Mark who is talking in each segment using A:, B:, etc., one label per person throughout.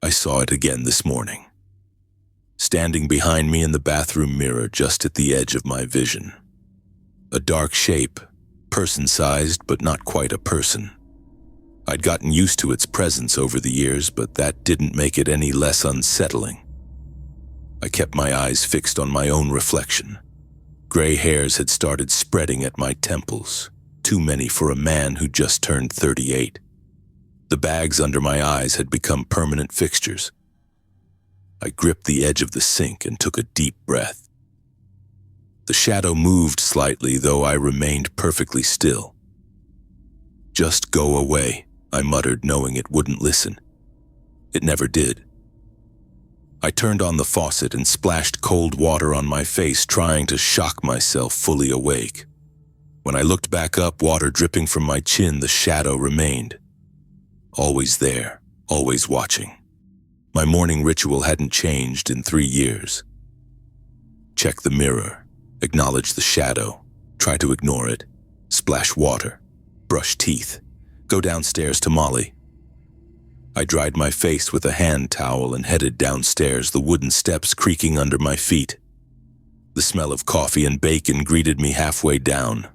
A: I saw it again this morning, standing behind me in the bathroom mirror just at the edge of my vision. A dark shape, person-sized but not quite a person. I'd gotten used to its presence over the years, but that didn't make it any less unsettling. I kept my eyes fixed on my own reflection. Gray hairs had started spreading at my temples, too many for a man who just turned 38. The bags under my eyes had become permanent fixtures. I gripped the edge of the sink and took a deep breath. The shadow moved slightly, though I remained perfectly still. "Just go away," I muttered, knowing it wouldn't listen. It never did. I turned on the faucet and splashed cold water on my face, trying to shock myself fully awake. When I looked back up, water dripping from my chin, the shadow remained. Always there, always watching. My morning ritual hadn't changed in 3 years. Check the mirror, acknowledge the shadow, try to ignore it, splash water, brush teeth, go downstairs to Molly. I dried my face with a hand towel and headed downstairs, the wooden steps creaking under my feet. The smell of coffee and bacon greeted me halfway down.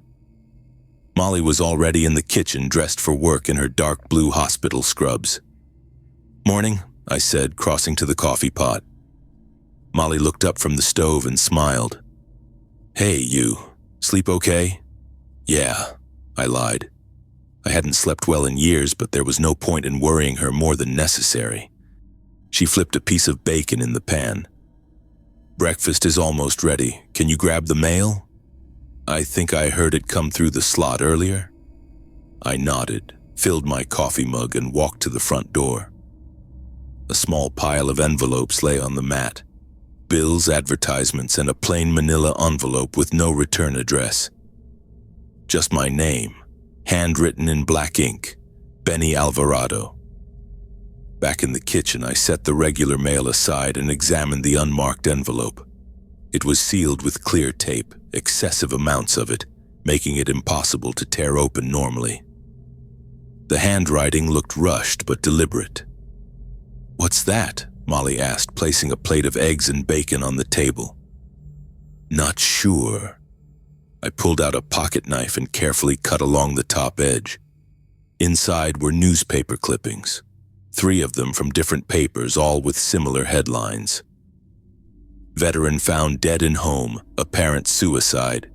A: Molly was already in the kitchen, dressed for work in her dark blue hospital scrubs. "Morning," I said, crossing to the coffee pot. Molly looked up from the stove and smiled. "Hey, you. Sleep okay?" "Yeah," I lied. I hadn't slept well in years, but there was no point in worrying her more than necessary. She flipped a piece of bacon in the pan. "Breakfast is almost ready. Can you grab the mail? I think I heard it come through the slot earlier." I nodded, filled my coffee mug, and walked to the front door. A small pile of envelopes lay on the mat. Bills, advertisements, and a plain manila envelope with no return address. Just my name, handwritten in black ink, Benny Alvarado. Back in the kitchen, I set the regular mail aside and examined the unmarked envelope. It was sealed with clear tape, excessive amounts of it, making it impossible to tear open normally. The handwriting looked rushed but deliberate. "What's that?" Molly asked, placing a plate of eggs and bacon on the table. "Not sure." I pulled out a pocket knife and carefully cut along the top edge. Inside were newspaper clippings, 3 of them from different papers, all with similar headlines. "Veteran found dead in home, apparent suicide."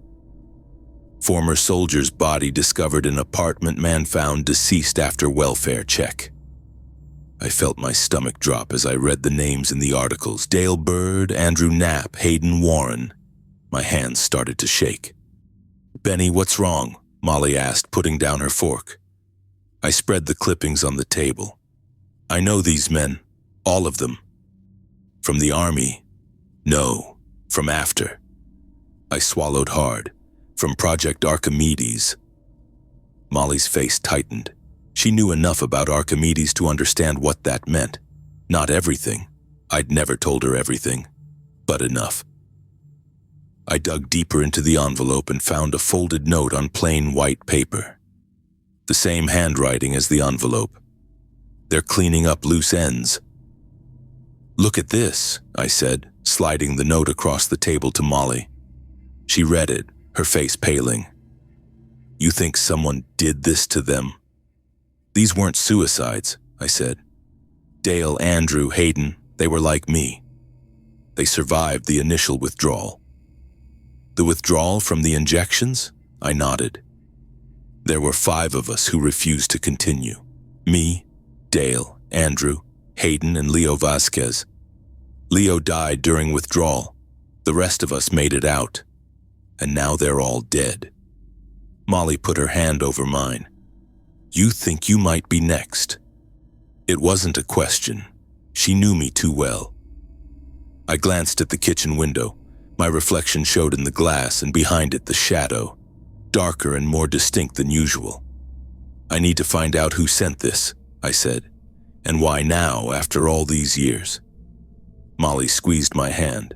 A: "Former soldier's body discovered in apartment, man found deceased after welfare check." I felt my stomach drop as I read the names in the articles: Dale Bird, Andrew Knapp, Hayden Warren. My hands started to shake. "Benny, what's wrong?" Molly asked, putting down her fork. I spread the clippings on the table. "I know these men, all of them." "From the army?" "No, from after." I swallowed hard. "From Project Archimedes." Molly's face tightened. She knew enough about Archimedes to understand what that meant. Not everything. I'd never told her everything, but enough. I dug deeper into the envelope and found a folded note on plain white paper. The same handwriting as the envelope. "They're cleaning up loose ends." "Look at this," I said, sliding the note across the table to Molly. She read it, her face paling. "You think someone did this to them?" "These weren't suicides," I said. "Dale, Andrew, Hayden, they were like me. They survived the initial withdrawal." "The withdrawal from the injections?" I nodded. "There were 5 of us who refused to continue. Me, Dale, Andrew, Hayden, and Leo Vasquez. Leo died during withdrawal. The rest of us made it out. And now they're all dead." Molly put her hand over mine. "You think you might be next?" It wasn't a question. She knew me too well. I glanced at the kitchen window. My reflection showed in the glass, and behind it the shadow, darker and more distinct than usual. "I need to find out who sent this," I said. "And why now, after all these years?" Molly squeezed my hand.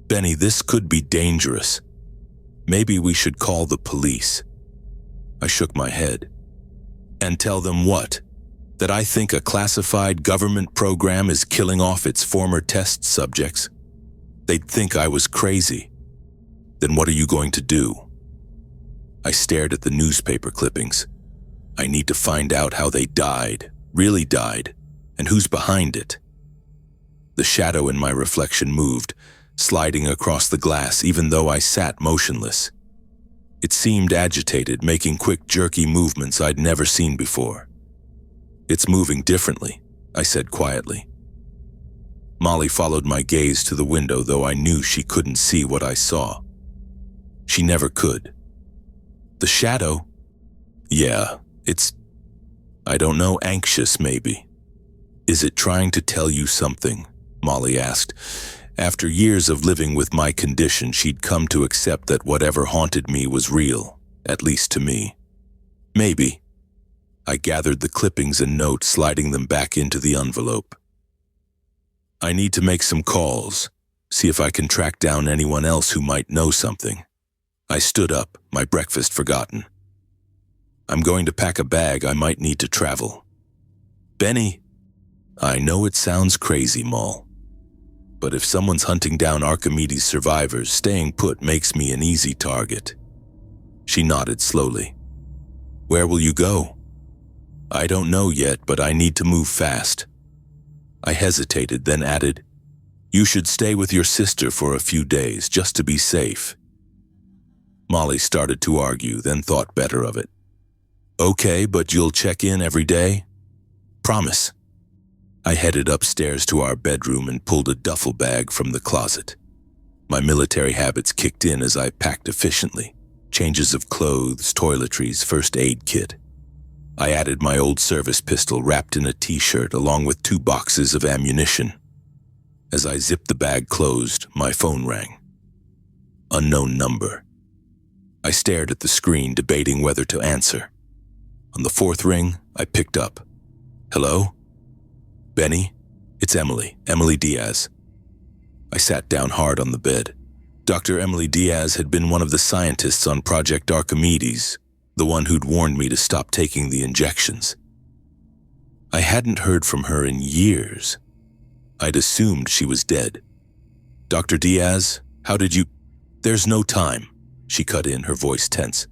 A: "Benny, this could be dangerous. Maybe we should call the police." I shook my head. "And tell them what?" That I think a classified government program is killing off its former test subjects? They'd think I was crazy. Then what are you going to do? I stared at the newspaper clippings. I need to find out how they died, really died, and who's behind it. The shadow in my reflection moved, sliding across the glass even though I sat motionless. It seemed agitated, making quick, jerky movements I'd never seen before. "It's moving differently," I said quietly. Molly followed my gaze to the window, though I knew she couldn't see what I saw. She never could. "The shadow?" "Yeah, it's, I don't know, anxious maybe." "Is it trying to tell you something?" Molly asked. After years of living with my condition, she'd come to accept that whatever haunted me was real, at least to me. "Maybe." I gathered the clippings and notes, sliding them back into the envelope. "I need to make some calls, see if I can track down anyone else who might know something." I stood up, my breakfast forgotten. "I'm going to pack a bag. I might need to travel." "Benny." "I know it sounds crazy, Moll. But if someone's hunting down Archimedes survivors, staying put makes me an easy target." She nodded slowly. "Where will you go?" "I don't know yet, but I need to move fast." I hesitated, then added, "You should stay with your sister for a few days, just to be safe." Molly started to argue, then thought better of it. "Okay, but you'll check in every day?" "Promise." I headed upstairs to our bedroom and pulled a duffel bag from the closet. My military habits kicked in as I packed efficiently. Changes of clothes, toiletries, first aid kit. I added my old service pistol wrapped in a t-shirt along with 2 boxes of ammunition. As I zipped the bag closed, my phone rang. Unknown number. I stared at the screen, debating whether to answer. On the 4th ring, I picked up. "Hello? Benny? It's Emily Diaz." I sat down hard on the bed. Dr. Emily Diaz had been one of the scientists on Project Archimedes, the one who'd warned me to stop taking the injections. I hadn't heard from her in years. I'd assumed she was dead. "Dr. Diaz, how did you—" "There's no time," she cut in, her voice tense.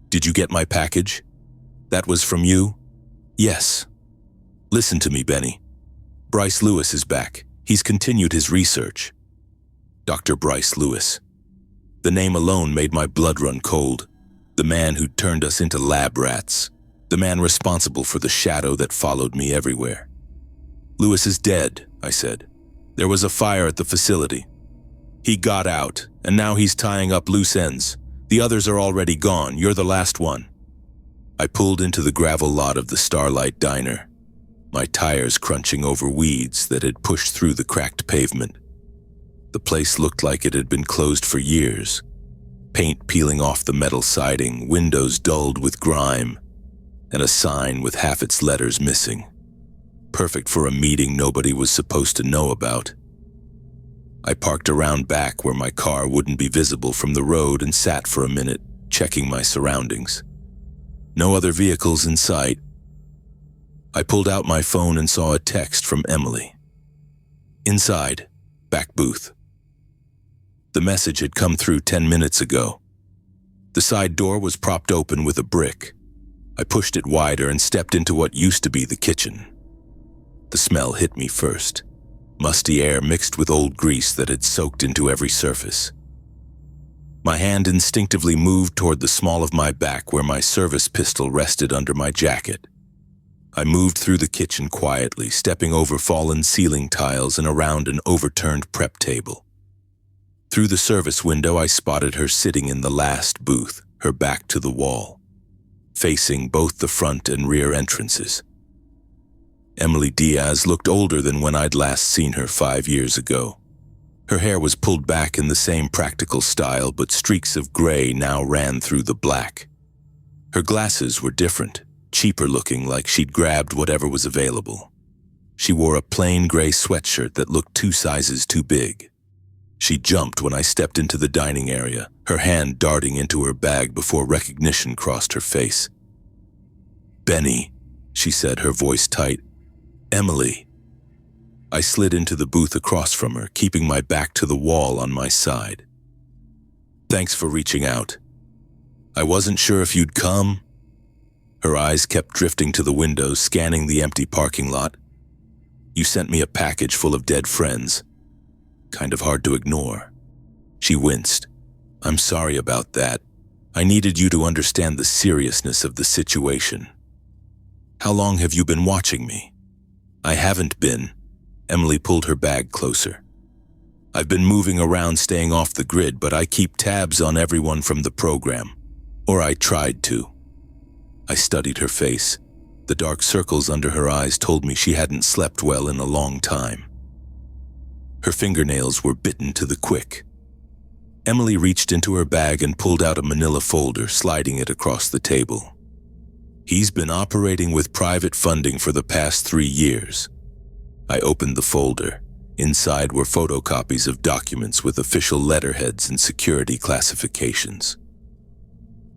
A: "Did you get my package? That was from you?" "Yes." "Listen to me, Benny. Bryce Lewis is back. He's continued his research." Dr. Bryce Lewis. The name alone made my blood run cold. The man who'd turned us into lab rats. The man responsible for the shadow that followed me everywhere. "Lewis is dead," I said. "There was a fire at the facility. He got out, and now he's tying up loose ends. The others are already gone. You're the last one." I pulled into the gravel lot of the Starlight Diner, my tires crunching over weeds that had pushed through the cracked pavement. The place looked like it had been closed for years. Paint peeling off the metal siding, windows dulled with grime, and a sign with half its letters missing. Perfect for a meeting nobody was supposed to know about. I parked around back where my car wouldn't be visible from the road and sat for a minute, checking my surroundings. No other vehicles in sight. I pulled out my phone and saw a text from Emily. "Inside, back booth." The message had come through 10 minutes ago. The side door was propped open with a brick. I pushed it wider and stepped into what used to be the kitchen. The smell hit me first. Musty air mixed with old grease that had soaked into every surface. My hand instinctively moved toward the small of my back where my service pistol rested under my jacket. I moved through the kitchen quietly, stepping over fallen ceiling tiles and around an overturned prep table. Through the service window, I spotted her sitting in the last booth, her back to the wall, facing both the front and rear entrances. Emily Diaz looked older than when I'd last seen her 5 years ago. Her hair was pulled back in the same practical style, but streaks of gray now ran through the black. Her glasses were different, cheaper looking, like she'd grabbed whatever was available. She wore a plain gray sweatshirt that looked 2 sizes too big. She jumped when I stepped into the dining area, her hand darting into her bag before recognition crossed her face. "Benny," she said, her voice tight. "Emily." I slid into the booth across from her, keeping my back to the wall on my side. "Thanks for reaching out. I wasn't sure if you'd come." Her eyes kept drifting to the window, scanning the empty parking lot. "You sent me a package full of dead friends. Kind of hard to ignore." She winced. "I'm sorry about that. I needed you to understand the seriousness of the situation." "How long have you been watching me?" "I haven't been." Emily pulled her bag closer. "I've been moving around, staying off the grid, but I keep tabs on everyone from the program. Or I tried to." I studied her face. The dark circles under her eyes told me she hadn't slept well in a long time. Her fingernails were bitten to the quick. Emily reached into her bag and pulled out a manila folder, sliding it across the table. "He's been operating with private funding for the past 3 years." I opened the folder. Inside were photocopies of documents with official letterheads and security classifications.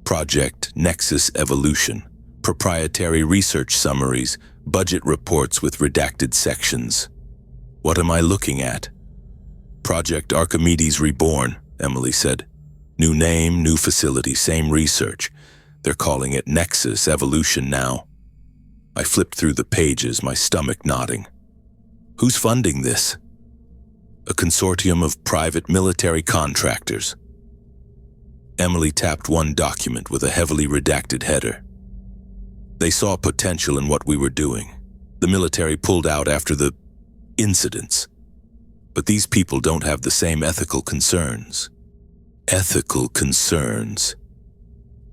A: Project Nexus Evolution, proprietary research summaries, budget reports with redacted sections. What am I looking at? "Project Archimedes Reborn," Emily said. "New name, new facility, same research. They're calling it Nexus Evolution now." I flipped through the pages, my stomach knotting. "Who's funding this?" "A consortium of private military contractors." Emily tapped one document with a heavily redacted header. "They saw potential in what we were doing. The military pulled out after the incidents. But these people don't have the same ethical concerns." "Ethical concerns?"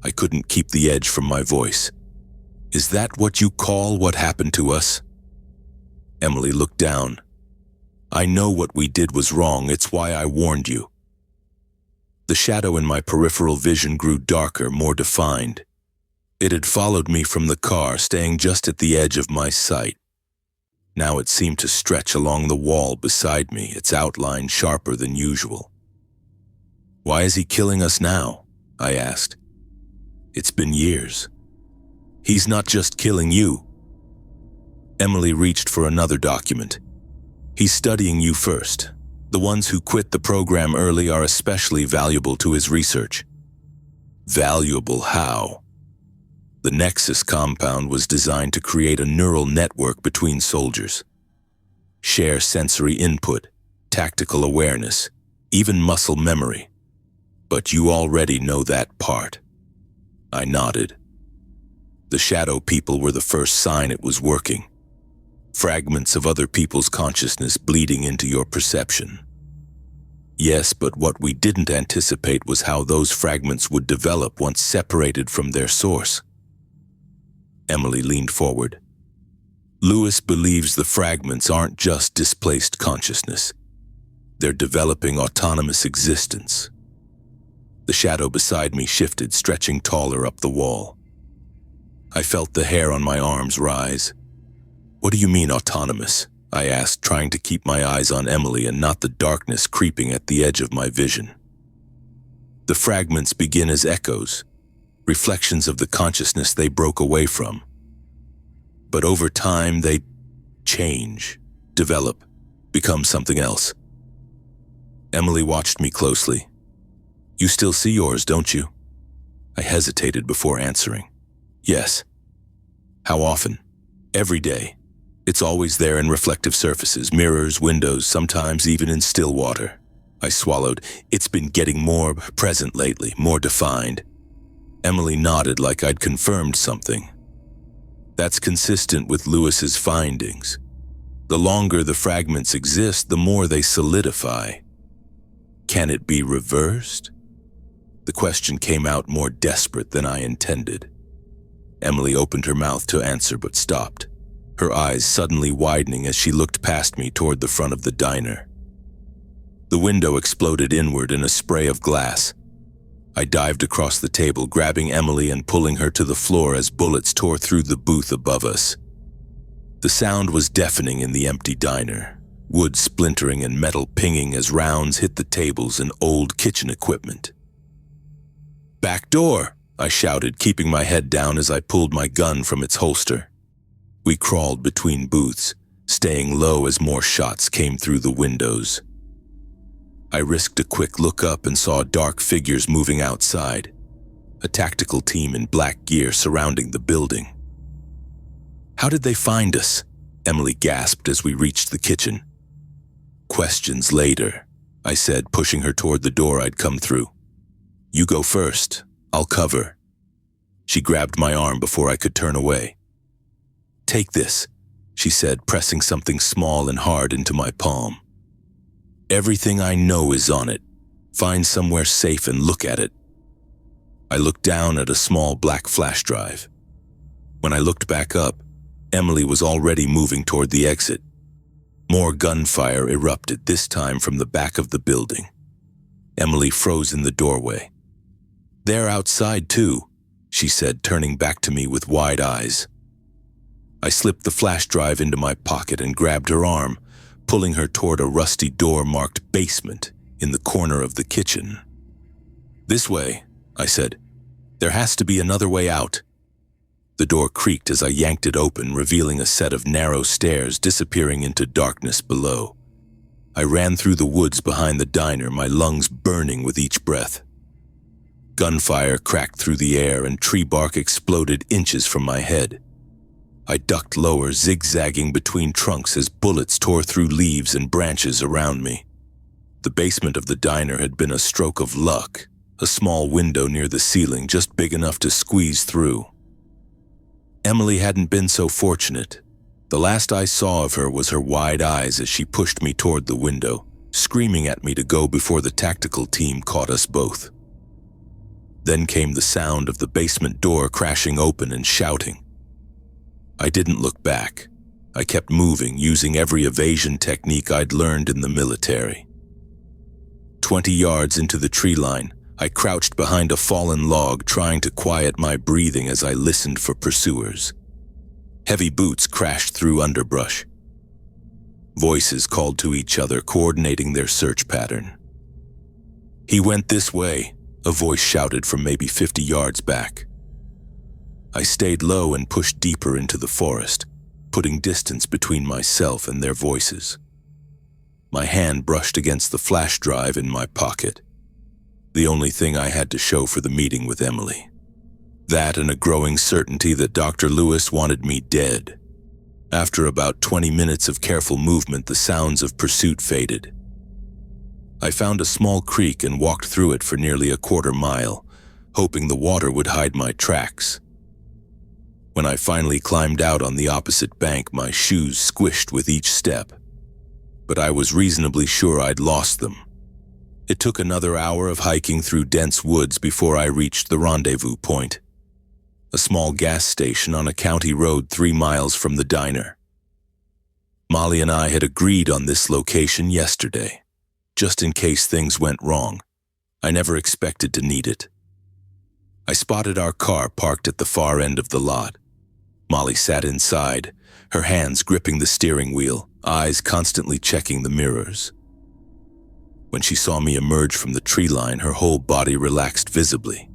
A: I couldn't keep the edge from my voice. "Is that what you call what happened to us?" Emily looked down. "I know what we did was wrong. It's why I warned you." The shadow in my peripheral vision grew darker, more defined. It had followed me from the car, staying just at the edge of my sight. Now it seemed to stretch along the wall beside me, its outline sharper than usual. "Why is he killing us now?" I asked. "It's been years." "He's not just killing you." Emily reached for another document. "He's studying you first. The ones who quit the program early are especially valuable to his research." "Valuable how?" "The Nexus compound was designed to create a neural network between soldiers. Share sensory input, tactical awareness, even muscle memory. But you already know that part." I nodded. The shadow people were the first sign it was working. Fragments of other people's consciousness bleeding into your perception. Yes, but what we didn't anticipate was how those fragments would develop once separated from their source. Emily leaned forward. "Lewis believes the fragments aren't just displaced consciousness. They're developing autonomous existence." The shadow beside me shifted, stretching taller up the wall. I felt the hair on my arms rise. "What do you mean, autonomous?" I asked, trying to keep my eyes on Emily and not the darkness creeping at the edge of my vision. "The fragments begin as echoes, reflections of the consciousness they broke away from. But over time, they change, develop, become something else." Emily watched me closely. "You still see yours, don't you?" I hesitated before answering. "Yes." "How often?" "Every day. It's always there in reflective surfaces, mirrors, windows, sometimes even in still water." I swallowed. "It's been getting more present lately, more defined." Emily nodded like I'd confirmed something. "That's consistent with Lewis's findings. The longer the fragments exist, the more they solidify. Can it be reversed?" The question came out more desperate than I intended. Emily opened her mouth to answer but stopped, her eyes suddenly widening as she looked past me toward the front of the diner. The window exploded inward in a spray of glass. I dived across the table, grabbing Emily and pulling her to the floor as bullets tore through the booth above us. The sound was deafening in the empty diner, wood splintering and metal pinging as rounds hit the tables and old kitchen equipment. "Back door!" I shouted, keeping my head down as I pulled my gun from its holster. We crawled between booths, staying low as more shots came through the windows. I risked a quick look up and saw dark figures moving outside, a tactical team in black gear surrounding the building. "How did they find us?" Emily gasped as we reached the kitchen. "Questions later," I said, pushing her toward the door I'd come through. "You go first. I'll cover." She grabbed my arm before I could turn away. "Take this," she said, pressing something small and hard into my palm. "Everything I know is on it. Find somewhere safe and look at it." I looked down at a small black flash drive. When I looked back up, Emily was already moving toward the exit. More gunfire erupted, this time from the back of the building. Emily froze in the doorway. "They're outside too," she said, turning back to me with wide eyes. I slipped the flash drive into my pocket and grabbed her arm, pulling her toward a rusty door marked basement in the corner of the kitchen. "This way," I said. "There has to be another way out." The door creaked as I yanked it open, revealing a set of narrow stairs disappearing into darkness below. I ran through the woods behind the diner, my lungs burning with each breath. Gunfire cracked through the air and tree bark exploded inches from my head. I ducked lower, zigzagging between trunks as bullets tore through leaves and branches around me. The basement of the diner had been a stroke of luck, a small window near the ceiling just big enough to squeeze through. Emily hadn't been so fortunate. The last I saw of her was her wide eyes as she pushed me toward the window, screaming at me to go before the tactical team caught us both. Then came the sound of the basement door crashing open and shouting. I didn't look back. I kept moving, using every evasion technique I'd learned in the military. 20 yards into the tree line, I crouched behind a fallen log, trying to quiet my breathing as I listened for pursuers. Heavy boots crashed through underbrush. Voices called to each other, coordinating their search pattern. "He went this way," a voice shouted from maybe 50 yards back. I stayed low and pushed deeper into the forest, putting distance between myself and their voices. My hand brushed against the flash drive in my pocket, the only thing I had to show for the meeting with Emily. That and a growing certainty that Dr. Lewis wanted me dead. After about 20 minutes of careful movement, the sounds of pursuit faded. I found a small creek and walked through it for nearly a quarter mile, hoping the water would hide my tracks. When I finally climbed out on the opposite bank, my shoes squished with each step, but I was reasonably sure I'd lost them. It took another hour of hiking through dense woods before I reached the rendezvous point, a small gas station on a county road 3 miles from the diner. Molly and I had agreed on this location yesterday, just in case things went wrong. I never expected to need it. I spotted our car parked at the far end of the lot. Molly sat inside, her hands gripping the steering wheel, eyes constantly checking the mirrors. When she saw me emerge from the tree line, her whole body relaxed visibly.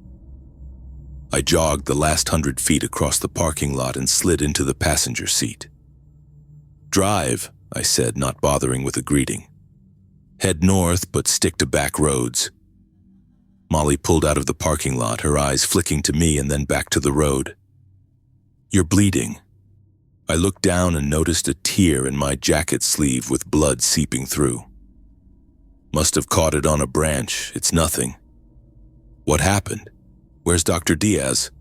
A: I jogged the last 100 feet across the parking lot and slid into the passenger seat. "Drive," I said, not bothering with a greeting. "Head north, but stick to back roads." Molly pulled out of the parking lot, her eyes flicking to me and then back to the road. "You're bleeding." I looked down and noticed a tear in my jacket sleeve with blood seeping through. "Must have caught it on a branch. It's nothing." "What happened? Where's Dr. Diaz?"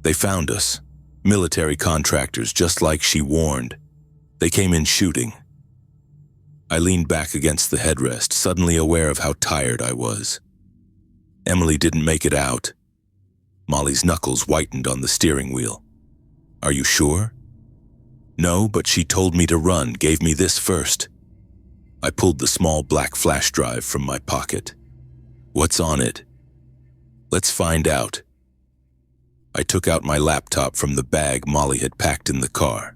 A: "They found us. Military contractors, just like she warned. They came in shooting." I leaned back against the headrest, suddenly aware of how tired I was. "Emily didn't make it out." Molly's knuckles whitened on the steering wheel. "Are you sure?" "No, but she told me to run, gave me this first." I pulled the small black flash drive from my pocket. "What's on it?" "Let's find out." I took out my laptop from the bag Molly had packed in the car.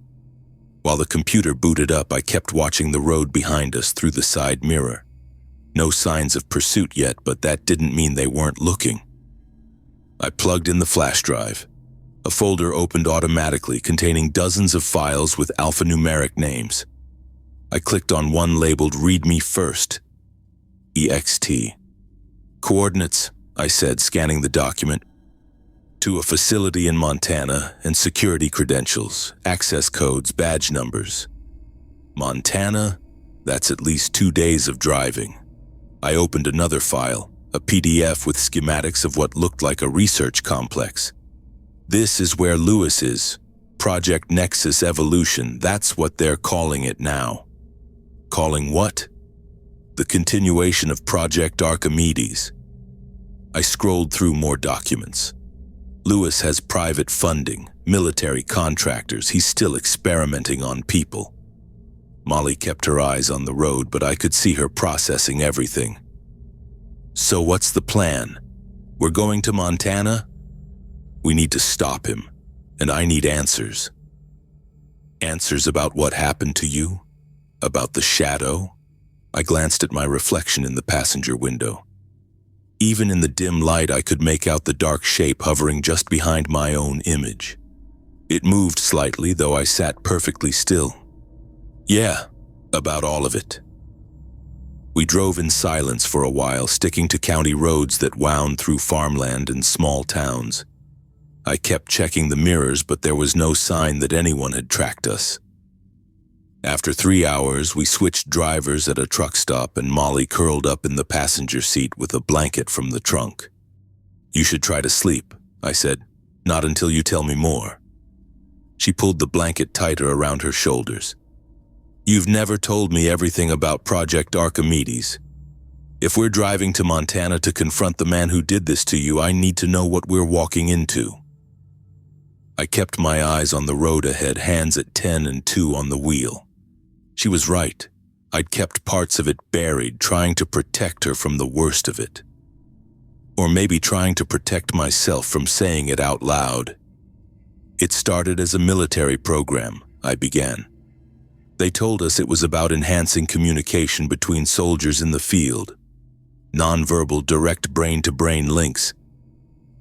A: While the computer booted up, I kept watching the road behind us through the side mirror. No signs of pursuit yet, but that didn't mean they weren't looking. I plugged in the flash drive. A folder opened automatically containing dozens of files with alphanumeric names. I clicked on one labeled Read Me First, EXT. Coordinates, I said, scanning the document. To a facility in Montana and security credentials, access codes, badge numbers. Montana? That's at least 2 days of driving. I opened another file, a PDF with schematics of what looked like a research complex. This is where Lewis is. Project Nexus Evolution, that's what they're calling it now. Calling what? The continuation of Project Archimedes. I scrolled through more documents. Lewis has private funding, military contractors. He's still experimenting on people. Molly kept her eyes on the road, but I could see her processing everything. So what's the plan? We're going to Montana? We need to stop him, and I need answers. Answers about what happened to you? About the shadow? I glanced at my reflection in the passenger window. Even in the dim light, I could make out the dark shape hovering just behind my own image. It moved slightly, though I sat perfectly still. Yeah, about all of it. We drove in silence for a while, sticking to county roads that wound through farmland and small towns. I kept checking the mirrors, but there was no sign that anyone had tracked us. After 3 hours, we switched drivers at a truck stop, and Molly curled up in the passenger seat with a blanket from the trunk. You should try to sleep, I said. Not until you tell me more. She pulled the blanket tighter around her shoulders. You've never told me everything about Project Archimedes. If we're driving to Montana to confront the man who did this to you, I need to know what we're walking into. I kept my eyes on the road ahead, hands at 10 and 2 on the wheel. She was right. I'd kept parts of it buried, trying to protect her from the worst of it. Or maybe trying to protect myself from saying it out loud. It started as a military program, I began. They told us it was about enhancing communication between soldiers in the field. Nonverbal, direct brain-to-brain links.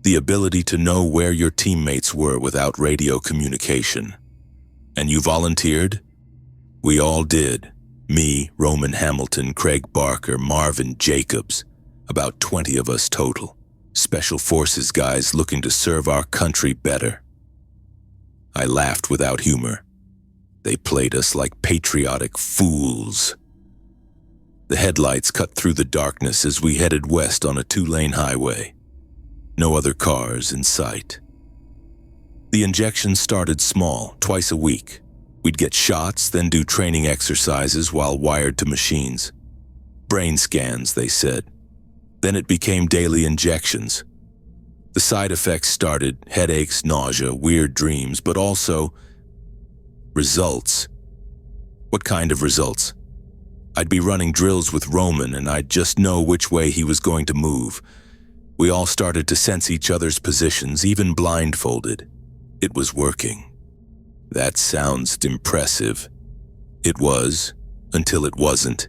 A: The ability to know where your teammates were without radio communication. And you volunteered? We all did. Me, Roman Hamilton, Craig Barker, Marvin Jacobs. About 20 of us total. Special Forces guys looking to serve our country better. I laughed without humor. They played us like patriotic fools. The headlights cut through the darkness as we headed west on a 2-lane highway. No other cars in sight. The injections started small, twice a week. We'd get shots, then do training exercises while wired to machines. Brain scans, they said. Then it became daily injections. The side effects started: headaches, nausea, weird dreams, but also results. What kind of results? I'd be running drills with Roman, and I'd just know which way he was going to move. We all started to sense each other's positions, even blindfolded. It was working. That sounds impressive. It was, until it wasn't.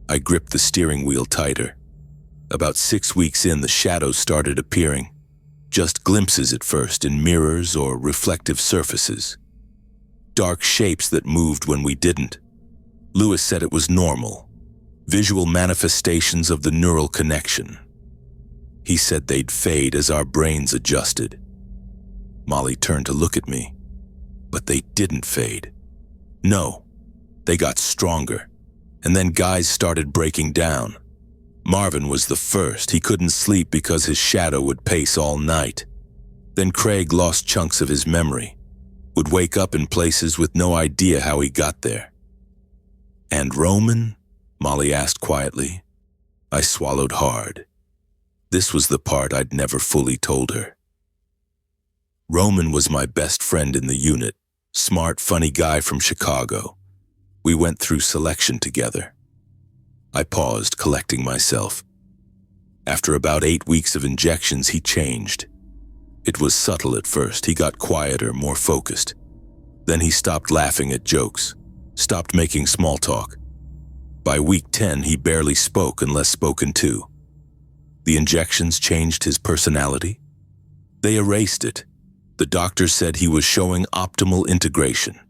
A: I gripped the steering wheel tighter. About 6 weeks in, the shadows started appearing. Just glimpses at first, in mirrors or reflective surfaces. Dark shapes that moved when we didn't. Lewis said it was normal. Visual manifestations of the neural connection. He said they'd fade as our brains adjusted. Molly turned to look at me. But they didn't fade. No, they got stronger. And then guys started breaking down. Marvin was the first. He couldn't sleep because his shadow would pace all night. Then Craig lost chunks of his memory. Would wake up in places with no idea how he got there. And Roman? Molly asked quietly. I swallowed hard. This was the part I'd never fully told her. Roman was my best friend in the unit. Smart, funny guy from Chicago. We went through selection together. I paused, collecting myself. After about 8 weeks of injections, he changed. It was subtle at first. He got quieter, more focused. Then he stopped laughing at jokes, stopped making small talk. By week 10, he barely spoke unless spoken to. The injections changed his personality. They erased it. The doctor said he was showing optimal integration.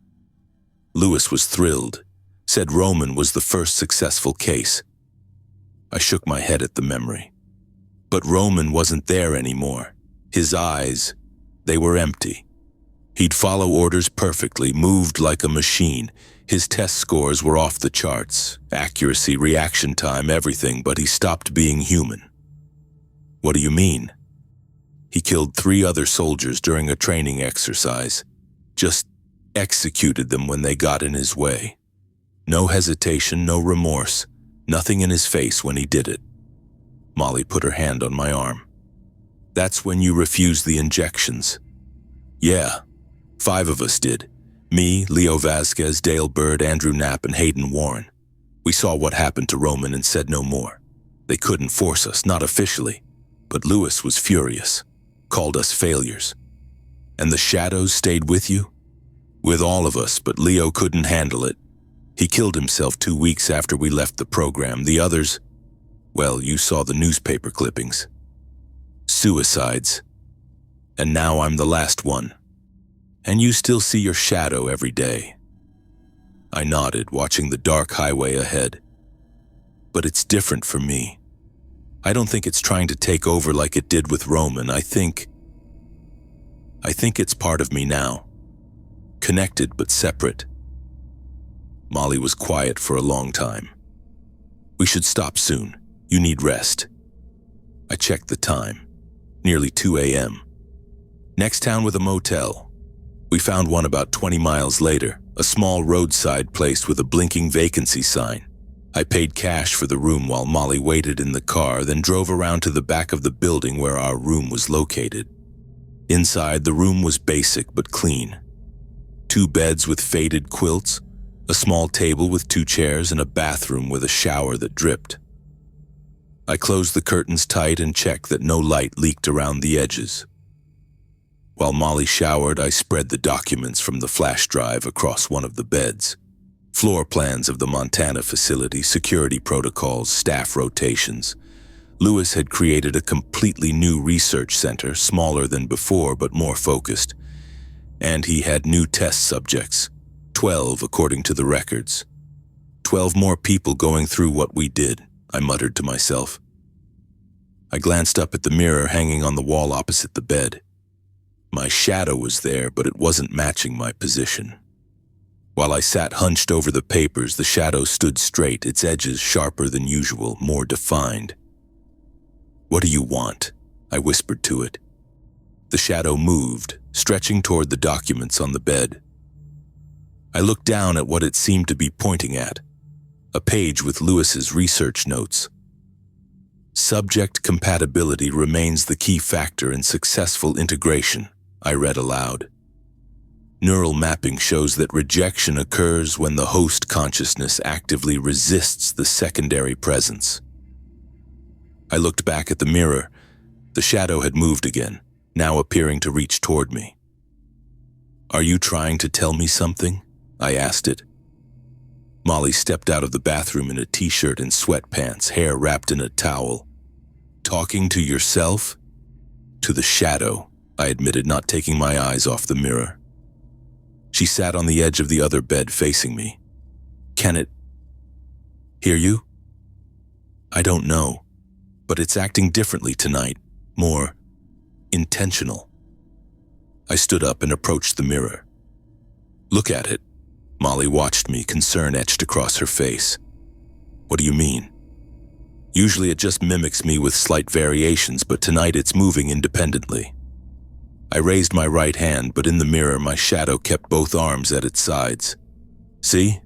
A: Lewis was thrilled, said Roman was the first successful case. I shook my head at the memory. But Roman wasn't there anymore. His eyes, they were empty. He'd follow orders perfectly, moved like a machine. His test scores were off the charts. Accuracy, reaction time, everything, but he stopped being human. What do you mean? He killed 3 other soldiers during a training exercise. Just executed them when they got in his way. No hesitation, no remorse, nothing in his face when he did it. Molly put her hand on my arm. That's when you refused the injections. Yeah, 5 of us did. Me, Leo Vasquez, Dale Bird, Andrew Knapp, and Hayden Warren. We saw what happened to Roman and said no more. They couldn't force us, not officially. But Lewis was furious, called us failures. And the shadows stayed with you? With all of us, but Leo couldn't handle it. He killed himself 2 weeks after we left the program. The others, well, you saw the newspaper clippings. Suicides. And now I'm the last one. And you still see your shadow every day. I nodded, watching the dark highway ahead. But it's different for me. I don't think it's trying to take over like it did with Roman. I think it's part of me now. Connected but separate. Molly was quiet for a long time. We should stop soon. You need rest. I checked the time. Nearly 2 a.m. Next town with a motel. We found one about 20 miles later, a small roadside place with a blinking vacancy sign. I paid cash for the room while Molly waited in the car, then drove around to the back of the building where our room was located. Inside, the room was basic but clean. 2 beds with faded quilts, a small table with 2 chairs, and a bathroom with a shower that dripped. I closed the curtains tight and checked that no light leaked around the edges. While Molly showered, I spread the documents from the flash drive across one of the beds. Floor plans of the Montana facility, security protocols, staff rotations. Lewis had created a completely new research center, smaller than before but more focused. And he had new test subjects, 12 according to the records. 12 more people going through what we did, I muttered to myself. I glanced up at the mirror hanging on the wall opposite the bed. My shadow was there, but it wasn't matching my position. While I sat hunched over the papers, the shadow stood straight, its edges sharper than usual, more defined. "What do you want?" I whispered to it. The shadow moved, stretching toward the documents on the bed. I looked down at what it seemed to be pointing at, a page with Lewis's research notes. "Subject compatibility remains the key factor in successful integration," I read aloud. "Neural mapping shows that rejection occurs when the host consciousness actively resists the secondary presence." I looked back at the mirror. The shadow had moved again, now appearing to reach toward me. "Are you trying to tell me something?" I asked it. Molly stepped out of the bathroom in a t-shirt and sweatpants, hair wrapped in a towel. "Talking to yourself?" "To the shadow," I admitted, not taking my eyes off the mirror. She sat on the edge of the other bed facing me. "Can it hear you?" "I don't know, but it's acting differently tonight, more intentional." I stood up and approached the mirror. "Look at it." Molly watched me, concern etched across her face. "What do you mean?" "Usually it just mimics me with slight variations, but tonight it's moving independently." I raised my right hand, but in the mirror my shadow kept both arms at its sides. "See?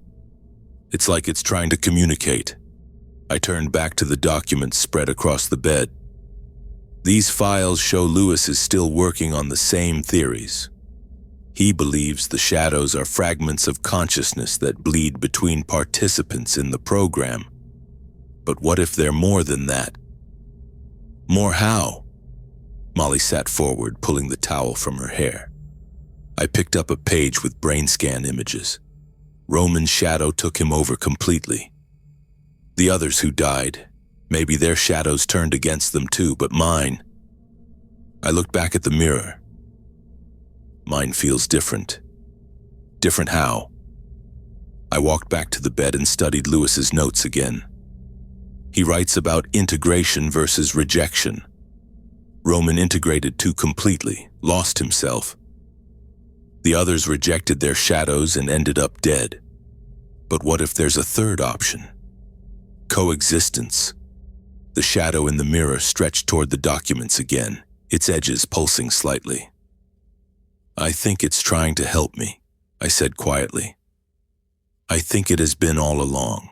A: It's like it's trying to communicate." I turned back to the documents spread across the bed. "These files show Lewis is still working on the same theories. He believes the shadows are fragments of consciousness that bleed between participants in the program. But what if they're more than that?" "More how?" Molly sat forward, pulling the towel from her hair. I picked up a page with brain scan images. Roman's shadow took him over completely. The others who died, maybe their shadows turned against them too, but mine. I looked back at the mirror. Mine feels different. Different how? I walked back to the bed and studied Lewis's notes again. He writes about integration versus rejection. Roman integrated too completely, lost himself. The others rejected their shadows and ended up dead. But what if there's a third option? Coexistence. The shadow in the mirror stretched toward the documents again, its edges pulsing slightly. I think it's trying to help me, I said quietly. I think it has been all along.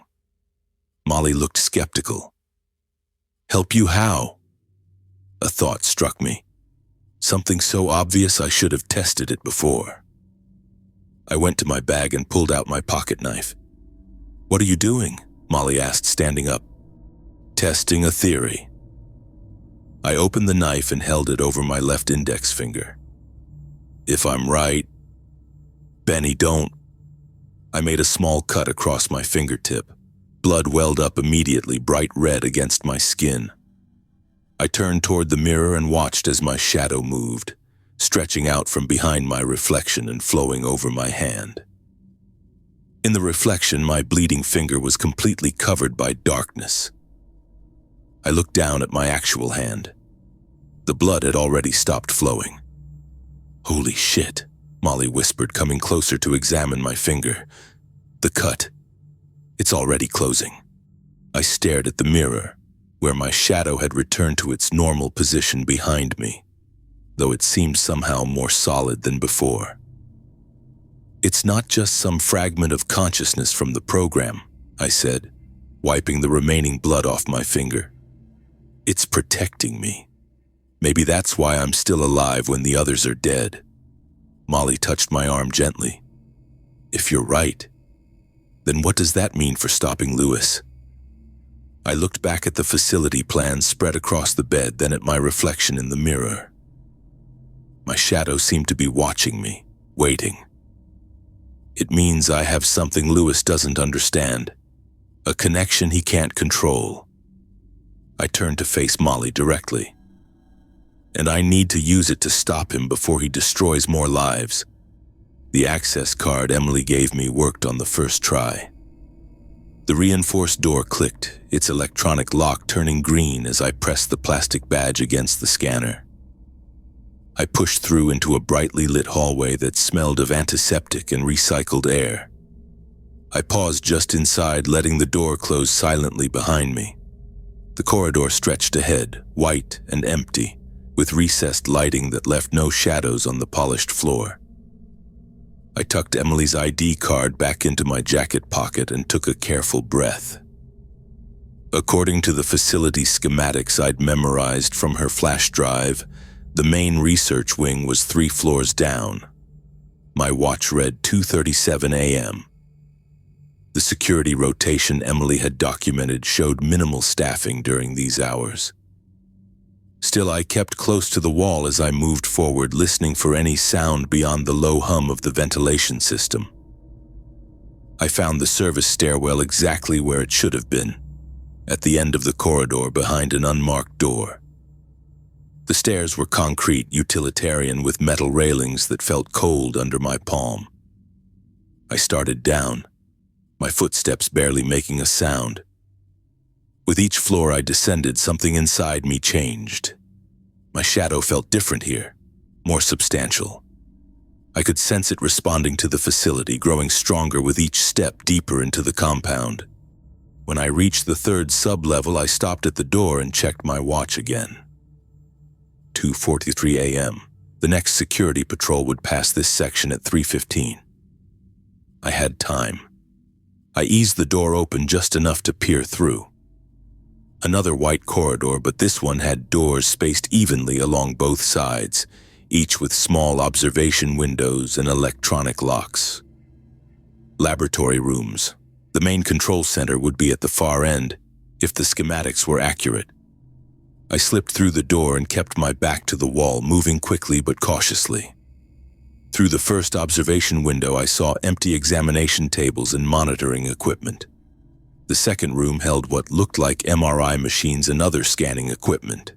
A: Molly looked skeptical. Help you how? A thought struck me. Something so obvious I should have tested it before. I went to my bag and pulled out my pocket knife. What are you doing? Molly asked, standing up. Testing a theory. I opened the knife and held it over my left index finger. If I'm right... Benny, don't. I made a small cut across my fingertip. Blood welled up immediately, bright red against my skin. I turned toward the mirror and watched as my shadow moved, stretching out from behind my reflection and flowing over my hand. In the reflection, my bleeding finger was completely covered by darkness. I looked down at my actual hand. The blood had already stopped flowing. Holy shit, Molly whispered, coming closer to examine my finger. The cut. It's already closing. I stared at the mirror, where my shadow had returned to its normal position behind me, though it seemed somehow more solid than before. It's not just some fragment of consciousness from the program, I said, wiping the remaining blood off my finger. It's protecting me. Maybe that's why I'm still alive when the others are dead. Molly touched my arm gently. If you're right, then what does that mean for stopping Lewis? I looked back at the facility plans spread across the bed, then at my reflection in the mirror. My shadow seemed to be watching me, waiting. It means I have something Lewis doesn't understand, a connection he can't control. I turned to face Molly directly. And I need to use it to stop him before he destroys more lives. The access card Emily gave me worked on the first try. The reinforced door clicked, its electronic lock turning green as I pressed the plastic badge against the scanner. I pushed through into a brightly lit hallway that smelled of antiseptic and recycled air. I paused just inside, letting the door close silently behind me. The corridor stretched ahead, white and empty, with recessed lighting that left no shadows on the polished floor. I tucked Emily's ID card back into my jacket pocket and took a careful breath. According to the facility schematics I'd memorized from her flash drive, the main research wing was 3 floors down. My watch read 2:37 a.m. The security rotation Emily had documented showed minimal staffing during these hours. Still, I kept close to the wall as I moved forward, listening for any sound beyond the low hum of the ventilation system. I found the service stairwell exactly where it should have been, at the end of the corridor behind an unmarked door. The stairs were concrete, utilitarian, with metal railings that felt cold under my palm. I started down, my footsteps barely making a sound. With each floor I descended, something inside me changed. My shadow felt different here, more substantial. I could sense it responding to the facility, growing stronger with each step deeper into the compound. When I reached the 3rd sub-level, I stopped at the door and checked my watch again. 2:43 a.m. The next security patrol would pass this section at 3:15. I had time. I eased the door open just enough to peer through. Another white corridor, but this one had doors spaced evenly along both sides, each with small observation windows and electronic locks. Laboratory rooms. The main control center would be at the far end, if the schematics were accurate. I slipped through the door and kept my back to the wall, moving quickly but cautiously. Through the first observation window, I saw empty examination tables and monitoring equipment. The second room held what looked like MRI machines and other scanning equipment.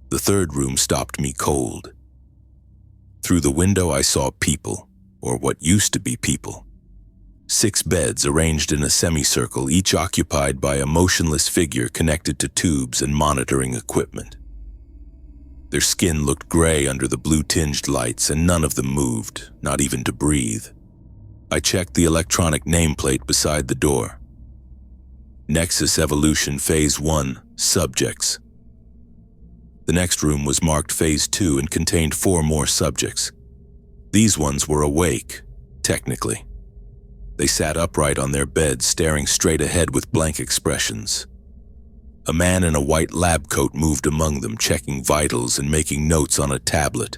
A: The third room stopped me cold. Through the window I saw people, or what used to be people. 6 beds arranged in a semicircle, each occupied by a motionless figure connected to tubes and monitoring equipment. Their skin looked gray under the blue-tinged lights, and none of them moved, not even to breathe. I checked the electronic nameplate beside the door. Nexus Evolution Phase 1, Subjects. The next room was marked Phase 2 and contained 4 more subjects. These ones were awake, technically. They sat upright on their beds, staring straight ahead with blank expressions. A man in a white lab coat moved among them, checking vitals and making notes on a tablet.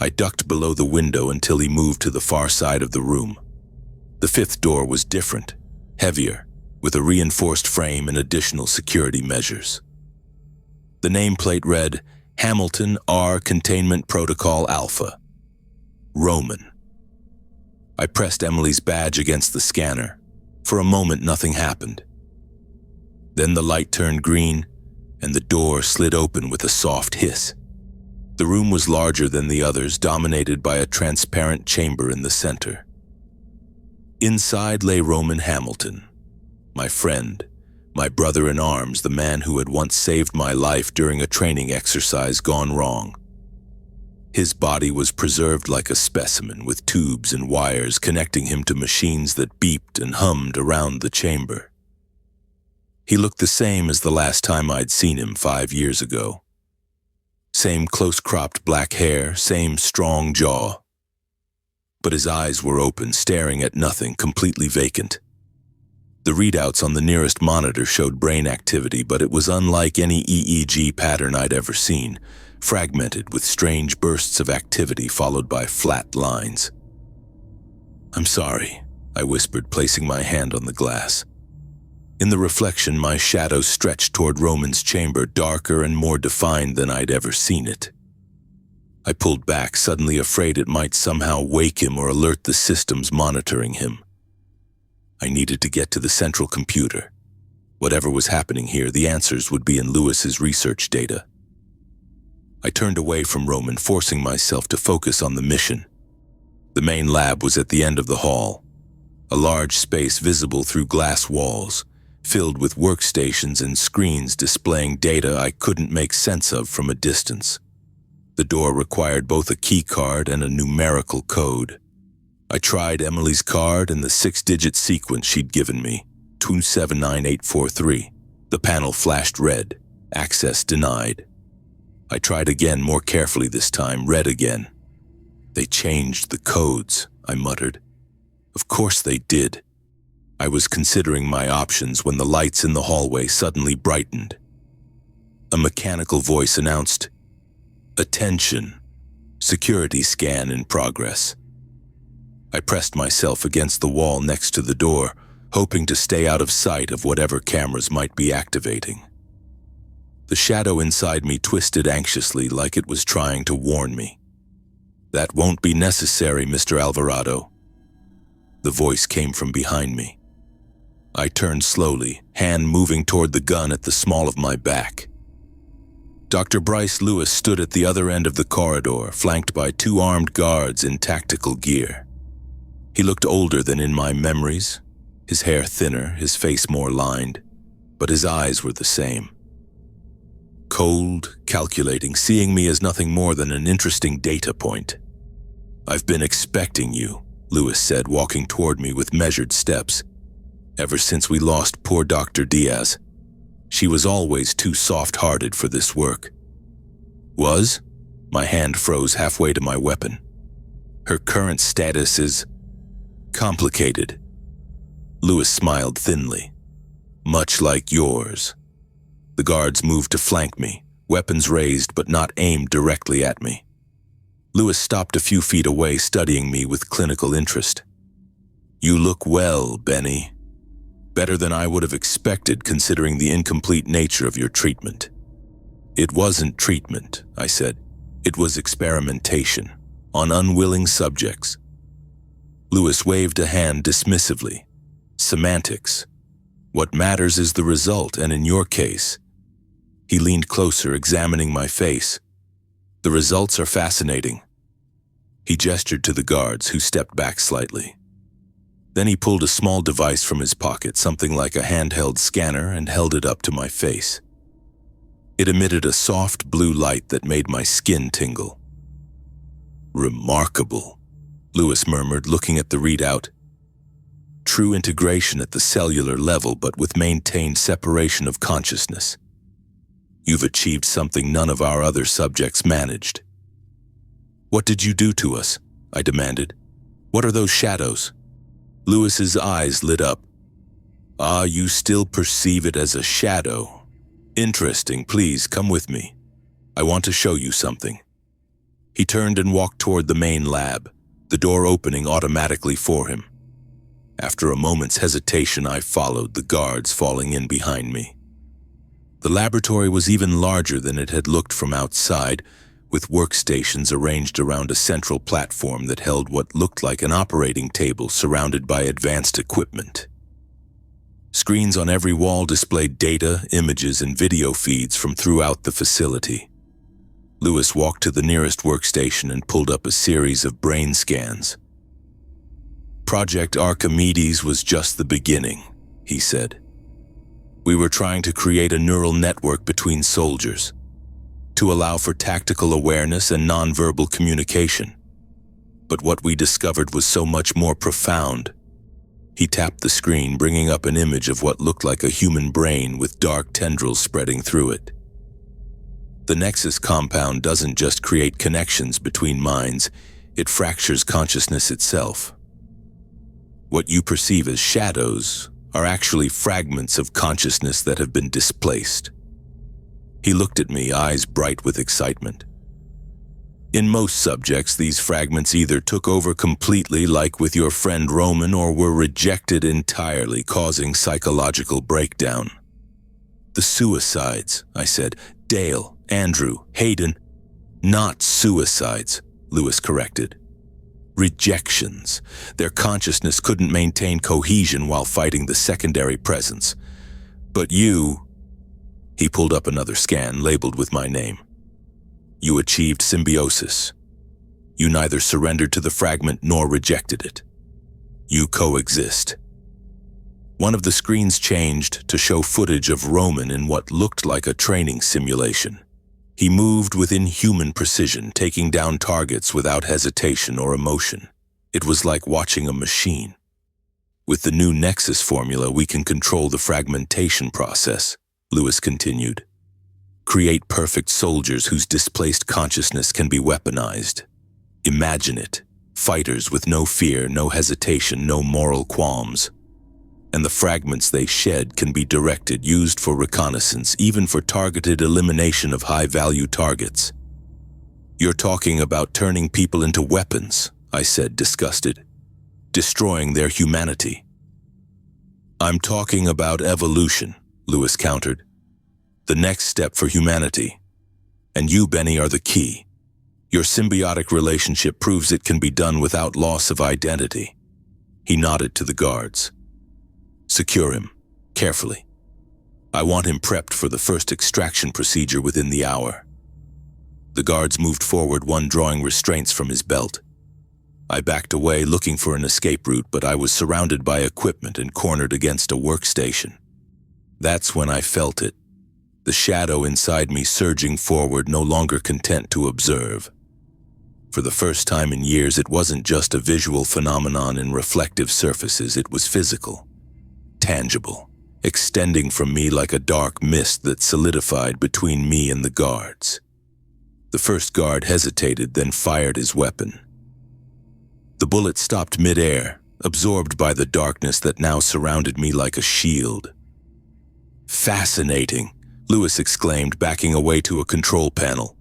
A: I ducked below the window until he moved to the far side of the room. The 5th door was different, heavier, with a reinforced frame and additional security measures. The nameplate read, Hamilton R Containment Protocol Alpha. Roman. I pressed Emily's badge against the scanner. For a moment, nothing happened. Then the light turned green, and the door slid open with a soft hiss. The room was larger than the others, dominated by a transparent chamber in the center. Inside lay Roman Hamilton, my friend, my brother-in-arms, the man who had once saved my life during a training exercise gone wrong. His body was preserved like a specimen, with tubes and wires connecting him to machines that beeped and hummed around the chamber. He looked the same as the last time I'd seen him 5 years ago. Same close-cropped black hair, same strong jaw. But his eyes were open, staring at nothing, completely vacant. The readouts on the nearest monitor showed brain activity, but it was unlike any EEG pattern I'd ever seen, fragmented with strange bursts of activity followed by flat lines. "I'm sorry," I whispered, placing my hand on the glass. In the reflection, my shadow stretched toward Roman's chamber, darker and more defined than I'd ever seen it. I pulled back, suddenly afraid it might somehow wake him or alert the systems monitoring him. I needed to get to the central computer. Whatever was happening here, the answers would be in Lewis's research data. I turned away from Roman, forcing myself to focus on the mission. The main lab was at the end of the hall, a large space visible through glass walls, filled with workstations and screens displaying data I couldn't make sense of from a distance. The door required both a key card and a numerical code. I tried Emily's card and the 6-digit sequence she'd given me, 279843. The panel flashed red, access denied. I tried again, more carefully this time, red again. "They changed the codes," I muttered. Of course they did. I was considering my options when the lights in the hallway suddenly brightened. A mechanical voice announced, "Attention, security scan in progress." I pressed myself against the wall next to the door, hoping to stay out of sight of whatever cameras might be activating. The shadow inside me twisted anxiously, like it was trying to warn me. "That won't be necessary, Mr. Alvarado." The voice came from behind me. I turned slowly, hand moving toward the gun at the small of my back. Dr. Bryce Lewis stood at the other end of the corridor, flanked by 2 armed guards in tactical gear. He looked older than in my memories, his hair thinner, his face more lined, but his eyes were the same. Cold, calculating, seeing me as nothing more than an interesting data point. "I've been expecting you," Lewis said, walking toward me with measured steps. "Ever since we lost poor Dr. Diaz. She was always too soft-hearted for this work." "Was?" My hand froze halfway to my weapon. "Her current status is complicated." Lewis smiled thinly. "Much like yours." The guards moved to flank me, weapons raised but not aimed directly at me. Lewis stopped a few feet away, studying me with clinical interest. "You look well, Benny. Better than I would have expected considering the incomplete nature of your treatment." "It wasn't treatment," I said. "It was experimentation, on unwilling subjects." Lewis waved a hand dismissively. "Semantics. What matters is the result, and in your case..." He leaned closer, examining my face. "The results are fascinating. He gestured to the guards, who stepped back slightly. Then he pulled a small device from his pocket, something like a handheld scanner, and held it up to my face. It emitted a soft blue light that made my skin tingle. "Remarkable," Lewis murmured, looking at the readout. "True integration at the cellular level, but with maintained separation of consciousness. You've achieved something none of our other subjects managed." "What did you do to us?" I demanded. "What are those shadows?" Lewis's eyes lit up. "Ah, you still perceive it as a shadow. Interesting. Please, come with me. I want to show you something." He turned and walked toward the main lab, the door opening automatically for him. After a moment's hesitation, I followed, the guards falling in behind me. The laboratory was even larger than it had looked from outside, with workstations arranged around a central platform that held what looked like an operating table surrounded by advanced equipment. Screens on every wall displayed data, images, and video feeds from throughout the facility. Lewis walked to the nearest workstation and pulled up a series of brain scans. "Project Archimedes was just the beginning," he said. "We were trying to create a neural network between soldiers, to allow for tactical awareness and nonverbal communication. But what we discovered was so much more profound." He tapped the screen, bringing up an image of what looked like a human brain with dark tendrils spreading through it. "The Nexus compound doesn't just create connections between minds, it fractures consciousness itself. What you perceive as shadows are actually fragments of consciousness that have been displaced." He looked at me, eyes bright with excitement. "In most subjects, these fragments either took over completely, like with your friend Roman, or were rejected entirely, causing psychological breakdown." "The suicides," I said. "Dale, Andrew, Hayden." "Not suicides," Lewis corrected. "Rejections. Their consciousness couldn't maintain cohesion while fighting the secondary presence. But you..." He pulled up another scan labeled with my name. "You achieved symbiosis. You neither surrendered to the fragment nor rejected it. You coexist." One of the screens changed to show footage of Roman in what looked like a training simulation. He moved with inhuman precision, taking down targets without hesitation or emotion. It was like watching a machine. "With the new Nexus formula, we can control the fragmentation process," Lewis continued. "Create perfect soldiers whose displaced consciousness can be weaponized. Imagine it. Fighters with no fear, no hesitation, no moral qualms. And the fragments they shed can be directed, used for reconnaissance, even for targeted elimination of high-value targets." "You're talking about turning people into weapons," I said, disgusted. "Destroying their humanity." "I'm talking about evolution," Lewis countered. "The next step for humanity. And you, Benny, are the key. Your symbiotic relationship proves it can be done without loss of identity." He nodded to the guards. "Secure him, carefully. I want him prepped for the first extraction procedure within the hour." The guards moved forward, one drawing restraints from his belt. I backed away, looking for an escape route, but I was surrounded by equipment and cornered against a workstation. That's when I felt it. The shadow inside me surging forward, no longer content to observe. For the first time in years, it wasn't just a visual phenomenon in reflective surfaces, it was physical. Tangible, extending from me like a dark mist that solidified between me and the guards. The first guard hesitated, then fired his weapon. The bullet stopped mid-air, absorbed by the darkness that now surrounded me like a shield. "Fascinating," Lewis exclaimed, backing away to a control panel.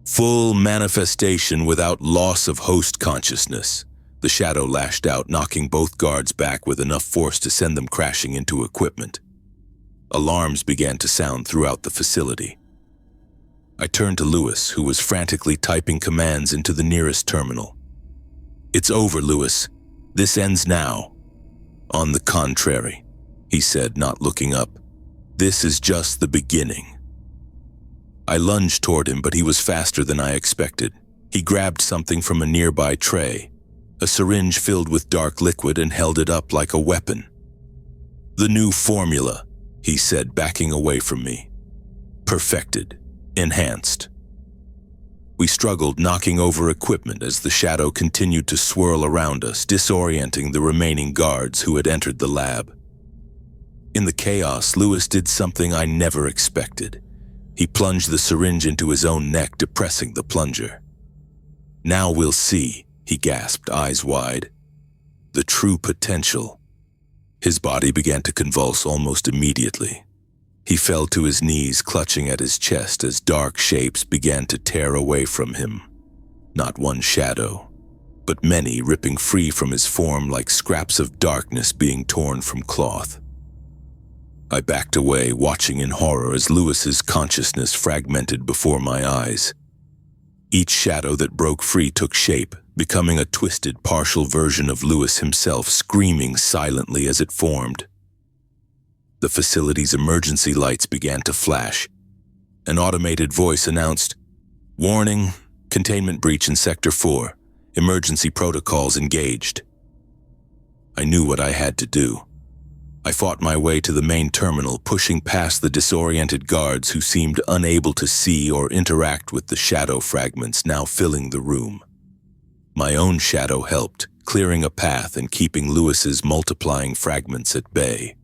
A: "Full manifestation without loss of host consciousness." The shadow lashed out, knocking both guards back with enough force to send them crashing into equipment. Alarms began to sound throughout the facility. I turned to Lewis, who was frantically typing commands into the nearest terminal. "It's over, Lewis. This ends now." "On the contrary," he said, not looking up. "This is just the beginning." I lunged toward him, but he was faster than I expected. He grabbed something from a nearby tray, a syringe filled with dark liquid, and held it up like a weapon. "The new formula," he said, backing away from me. "Perfected. Enhanced." We struggled, knocking over equipment as the shadow continued to swirl around us, disorienting the remaining guards who had entered the lab. In the chaos, Lewis did something I never expected. He plunged the syringe into his own neck, depressing the plunger. "Now we'll see," he gasped, eyes wide. "The true potential." His body began to convulse almost immediately. He fell to his knees, clutching at his chest as dark shapes began to tear away from him. Not one shadow, but many ripping free from his form like scraps of darkness being torn from cloth. I backed away, watching in horror as Lewis's consciousness fragmented before my eyes. Each shadow that broke free took shape, becoming a twisted, partial version of Lewis himself, screaming silently as it formed. The facility's emergency lights began to flash. An automated voice announced, "Warning, containment breach in Sector 4. Emergency protocols engaged." I knew what I had to do. I fought my way to the main terminal, pushing past the disoriented guards who seemed unable to see or interact with the shadow fragments now filling the room. My own shadow helped, clearing a path and keeping Lewis's multiplying fragments at bay.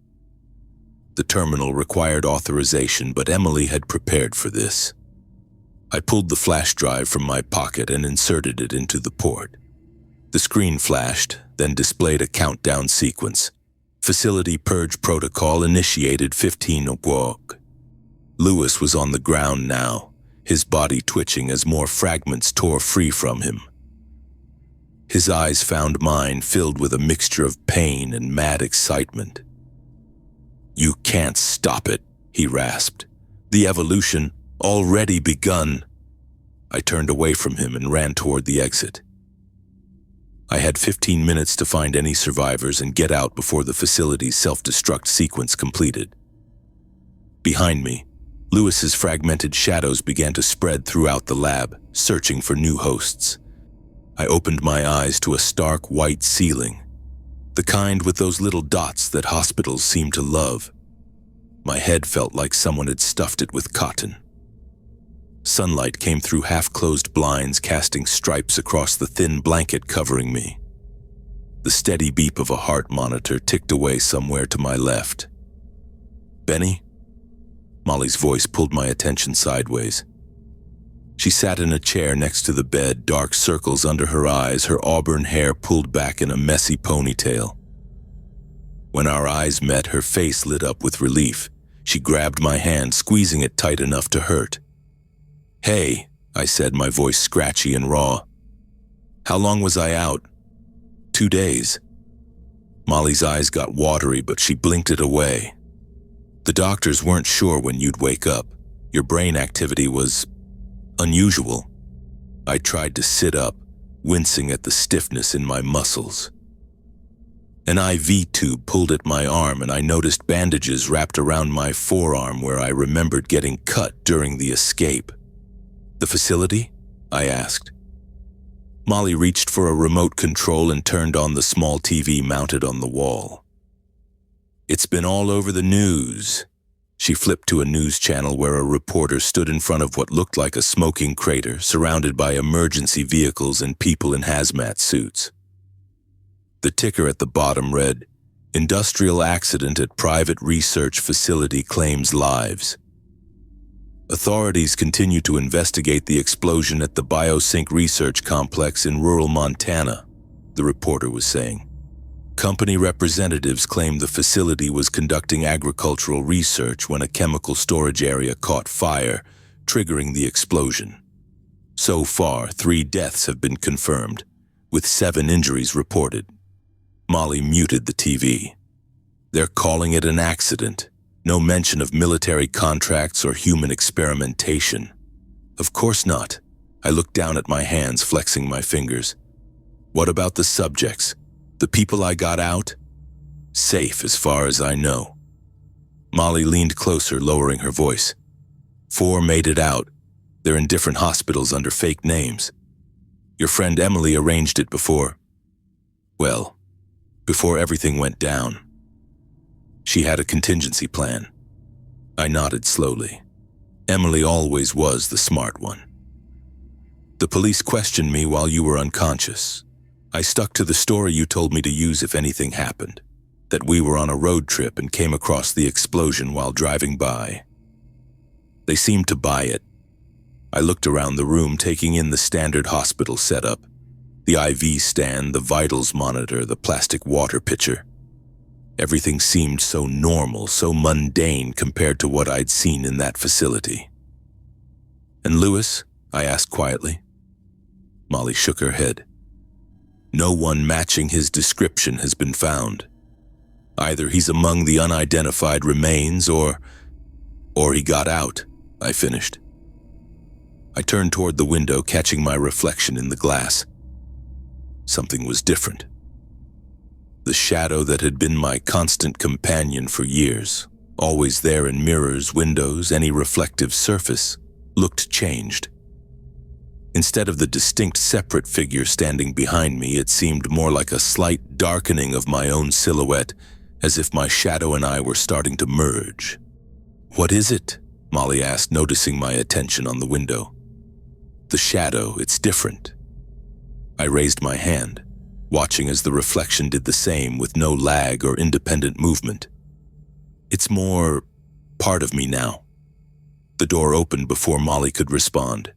A: The terminal required authorization, but Emily had prepared for this. I pulled the flash drive from my pocket and inserted it into the port. The screen flashed, then displayed a countdown sequence. Facility purge protocol initiated 15 o'clock. Lewis was on the ground now, his body twitching as more fragments tore free from him. His eyes found mine, filled with a mixture of pain and mad excitement. "You can't stop it," he rasped. "The evolution already begun." I turned away from him and ran toward the exit. I had 15 minutes to find any survivors and get out before the facility's self-destruct sequence completed. Behind me, Lewis's fragmented shadows began to spread throughout the lab, searching for new hosts. I opened my eyes to a stark white ceiling, the kind with those little dots that hospitals seem to love. My head felt like someone had stuffed it with cotton. Sunlight came through half-closed blinds, casting stripes across the thin blanket covering me. The steady beep of a heart monitor ticked away somewhere to my left. "Benny?" Molly's voice pulled my attention sideways. She sat in a chair next to the bed, dark circles under her eyes, her auburn hair pulled back in a messy ponytail. When our eyes met, her face lit up with relief. She grabbed my hand, squeezing it tight enough to hurt. "Hey," I said, my voice scratchy and raw. "How long was I out?" 2 days. Molly's eyes got watery, but she blinked it away. "The doctors weren't sure when you'd wake up. Your brain activity was unusual." I tried to sit up, wincing at the stiffness in my muscles. An IV tube pulled at my arm, and I noticed bandages wrapped around my forearm where I remembered getting cut during the escape. "The facility?" I asked. Molly reached for a remote control and turned on the small TV mounted on the wall. "It's been all over the news." She flipped to a news channel where a reporter stood in front of what looked like a smoking crater, surrounded by emergency vehicles and people in hazmat suits. The ticker at the bottom read, "Industrial accident at private research facility claims lives." Authorities continue to investigate the explosion at the Biosync Research Complex in rural Montana, the reporter was saying. Company representatives claimed the facility was conducting agricultural research when a chemical storage area caught fire, triggering the explosion. So far, 3 deaths have been confirmed, with 7 injuries reported. Molly muted the TV. "They're calling it an accident. No mention of military contracts or human experimentation." "Of course not." I looked down at my hands, flexing my fingers. "What about the subjects? The people I got out?" "Safe as far as I know." Molly leaned closer, lowering her voice. 4 made it out. They're in different hospitals under fake names. Your friend Emily arranged it before everything went down. She had a contingency plan. I nodded slowly. Emily always was the smart one. The police questioned me while you were unconscious. I stuck to the story you told me to use if anything happened, that we were on a road trip and came across the explosion while driving by. They seemed to buy it. I looked around the room, taking in the standard hospital setup, the IV stand, the vitals monitor, the plastic water pitcher. Everything seemed so normal, so mundane compared to what I'd seen in that facility. "And Lewis?" I asked quietly. Molly shook her head. "No one matching his description has been found. Either he's among the unidentified remains or he got out," I finished. I turned toward the window, catching my reflection in the glass. Something was different. The shadow that had been my constant companion for years, always there in mirrors, windows, any reflective surface, looked changed. Instead of the distinct separate figure standing behind me, it seemed more like a slight darkening of my own silhouette, as if my shadow and I were starting to merge. "What is it?" Molly asked, noticing my attention on the window. "The shadow, it's different." I raised my hand, watching as the reflection did the same with no lag or independent movement. "It's more part of me now." The door opened before Molly could respond.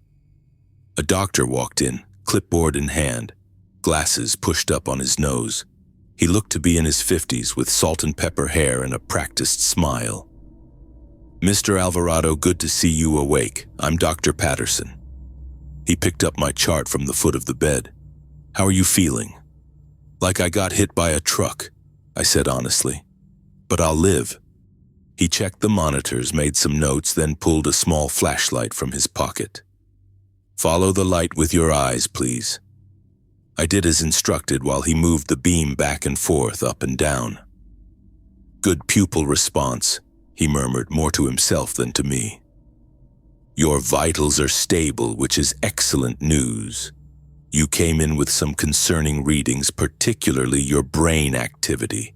A: A doctor walked in, clipboard in hand, glasses pushed up on his nose. He looked to be in his 50s with salt and pepper hair and a practiced smile. "Mr. Alvarado, good to see you awake. I'm Dr. Patterson." He picked up my chart from the foot of the bed. "How are you feeling?" "Like I got hit by a truck," I said honestly. "But I'll live." He checked the monitors, made some notes, then pulled a small flashlight from his pocket. "Follow the light with your eyes, please." I did as instructed while he moved the beam back and forth, up and down. "Good pupil response," he murmured, more to himself than to me. "Your vitals are stable, which is excellent news. You came in with some concerning readings, particularly your brain activity.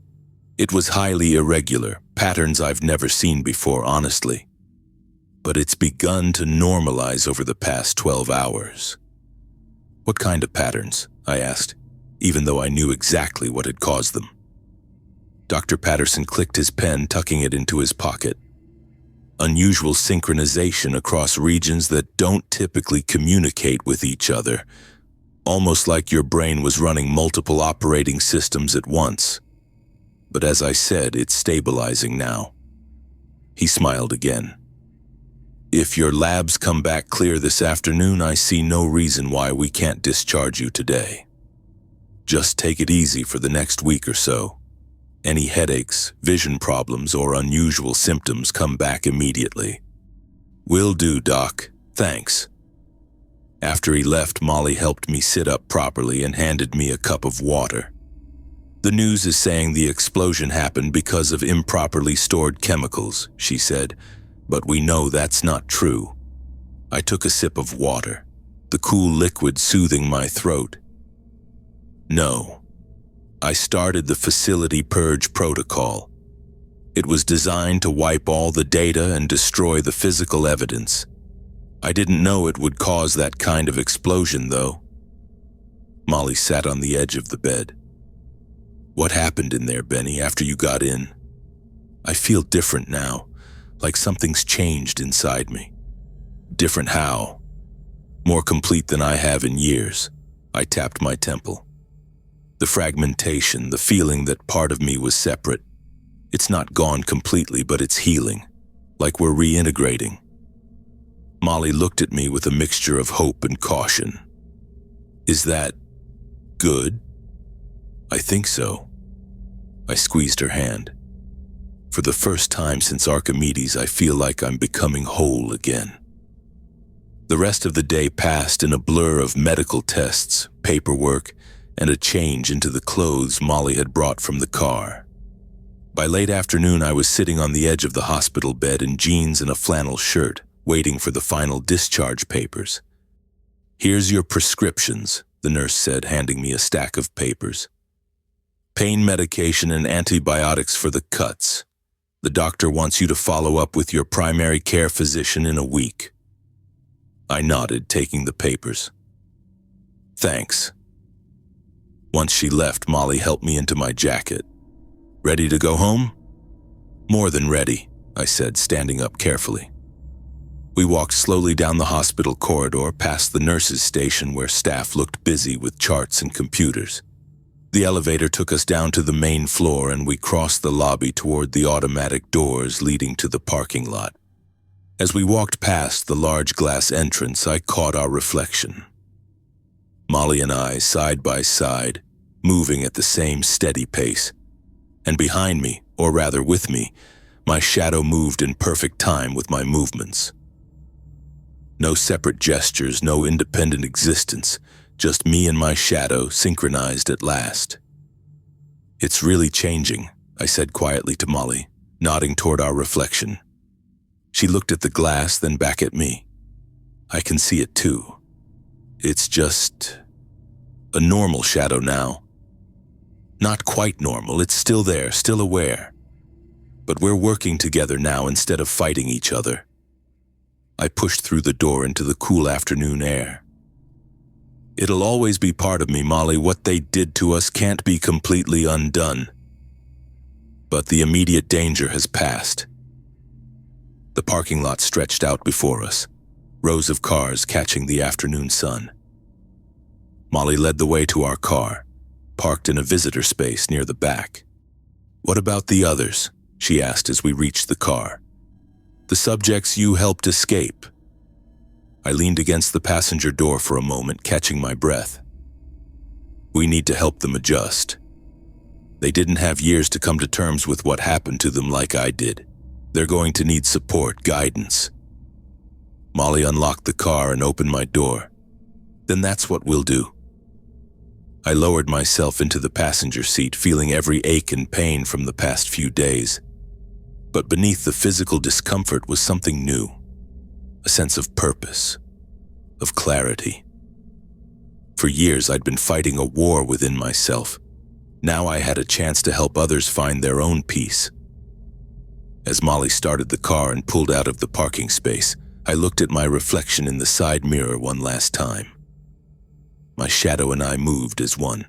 A: It was highly irregular, patterns I've never seen before, honestly. But it's begun to normalize over the past 12 hours. "What kind of patterns?" I asked, even though I knew exactly what had caused them. Dr. Patterson clicked his pen, tucking it into his pocket. "Unusual synchronization across regions that don't typically communicate with each other, almost like your brain was running multiple operating systems at once. But as I said, it's stabilizing now." He smiled again. "If your labs come back clear this afternoon, I see no reason why we can't discharge you today. Just take it easy for the next week or so. Any headaches, vision problems, or unusual symptoms come back immediately." "Will do, Doc. Thanks." After he left, Molly helped me sit up properly and handed me a cup of water. "The news is saying the explosion happened because of improperly stored chemicals," she said, "but we know that's not true." I took a sip of water, the cool liquid soothing my throat. "No. I started the facility purge protocol. It was designed to wipe all the data and destroy the physical evidence. I didn't know it would cause that kind of explosion, though." Molly sat on the edge of the bed. "What happened in there, Benny, after you got in?" "I feel different now, like something's changed inside me." "Different how?" "More complete than I have in years." I tapped my temple. "The fragmentation, the feeling that part of me was separate. It's not gone completely, but it's healing, like we're reintegrating." Molly looked at me with a mixture of hope and caution. "Is that good?" "I think so." I squeezed her hand. "For the first time since Archimedes, I feel like I'm becoming whole again." The rest of the day passed in a blur of medical tests, paperwork, and a change into the clothes Molly had brought from the car. By late afternoon, I was sitting on the edge of the hospital bed in jeans and a flannel shirt, waiting for the final discharge papers. "Here's your prescriptions," the nurse said, handing me a stack of papers. Pain medication and antibiotics for the cuts. The doctor wants you to follow up with your primary care physician in a week. I nodded, taking the papers. Thanks. Once she left, Molly helped me into my jacket. Ready to go home? More than ready, I said, standing up carefully. We walked slowly down the hospital corridor past the nurses' station where staff looked busy with charts and computers. The elevator took us down to the main floor and we crossed the lobby toward the automatic doors leading to the parking lot. As we walked past the large glass entrance, I caught our reflection. Molly and I, side by side, moving at the same steady pace. And behind me, or rather with me, my shadow moved in perfect time with my movements. No separate gestures, no independent existence, just me and my shadow synchronized at last. It's really changing, I said quietly to Molly, nodding toward our reflection. She looked at the glass, then back at me. I can see it too. It's just a normal shadow now. Not quite normal, it's still there, still aware. But we're working together now instead of fighting each other. I pushed through the door into the cool afternoon air. It'll always be part of me, Molly. What they did to us can't be completely undone. But the immediate danger has passed. The parking lot stretched out before us, rows of cars catching the afternoon sun. Molly led the way to our car, parked in a visitor space near the back. What about the others? She asked as we reached the car. The subjects you helped escape. I leaned against the passenger door for a moment, catching my breath. We need to help them adjust. They didn't have years to come to terms with what happened to them like I did. They're going to need support, guidance. Molly unlocked the car and opened my door. Then that's what we'll do. I lowered myself into the passenger seat, feeling every ache and pain from the past few days. But beneath the physical discomfort was something new, a sense of purpose, of clarity. For years I'd been fighting a war within myself. Now I had a chance to help others find their own peace. As Molly started the car and pulled out of the parking space, I looked at my reflection in the side mirror one last time. My shadow and I moved as one.